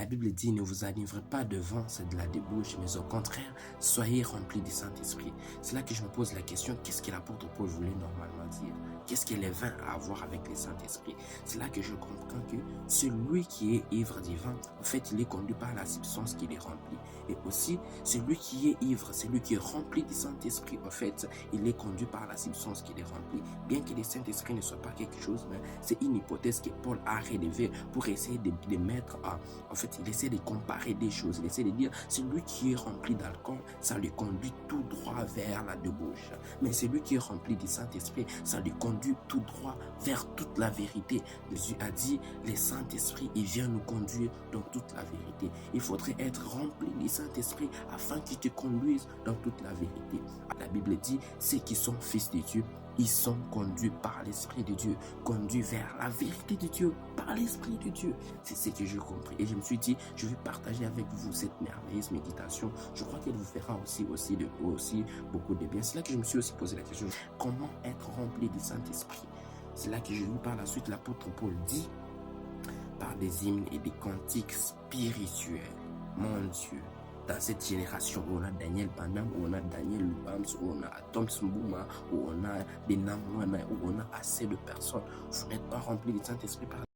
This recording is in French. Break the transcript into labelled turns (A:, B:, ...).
A: La Bible dit, ne vous enivrez pas de vin, c'est de la débauche, mais au contraire, soyez remplis du Saint-Esprit. C'est là que je me pose la question, qu'est-ce que l'apôtre Paul voulait normalement dire? Qu'est-ce que les vins a à voir avec le Saint-Esprit? C'est là que je comprends que celui qui est ivre du vin, en fait, il est conduit par la substance qui les remplit. Et aussi, celui qui est ivre, celui qui est rempli du Saint-Esprit, en fait, il est conduit par la substance qui les remplit. Bien que le Saint-Esprit ne soit pas quelque chose, mais c'est une hypothèse que Paul a relevée pour essayer de mettre en fait, il essaie de comparer des choses. Il essaie de dire, celui qui est rempli d'alcool, ça lui conduit tout droit vers la débauche. Mais celui qui est rempli du Saint-Esprit, ça lui conduit tout droit vers toute la vérité. Jésus a dit, le Saint-Esprit, il vient nous conduire dans toute la vérité. Il faudrait être rempli du Saint-Esprit afin qu'il te conduise dans toute la vérité. La Bible dit, ceux qui sont fils de Dieu, ils sont conduits par l'Esprit de Dieu, conduits vers la vérité de Dieu, par l'Esprit de Dieu. C'est ce que j'ai compris. Et je me suis dit, je vais partager avec vous cette merveilleuse méditation. Je crois qu'elle vous fera aussi beaucoup de bien. C'est là que je me suis aussi posé la question, comment être rempli du Saint-Esprit? C'est là que je lis par la suite l'apôtre Paul dit, par des hymnes et des cantiques spirituels. Mon Dieu, dans cette génération où on a Daniel Panam, où on a Daniel Lubams, où on a Tom Sumbouma, où on a des Namwana, où on a assez de personnes, vous n'êtes pas remplis du Saint-Esprit par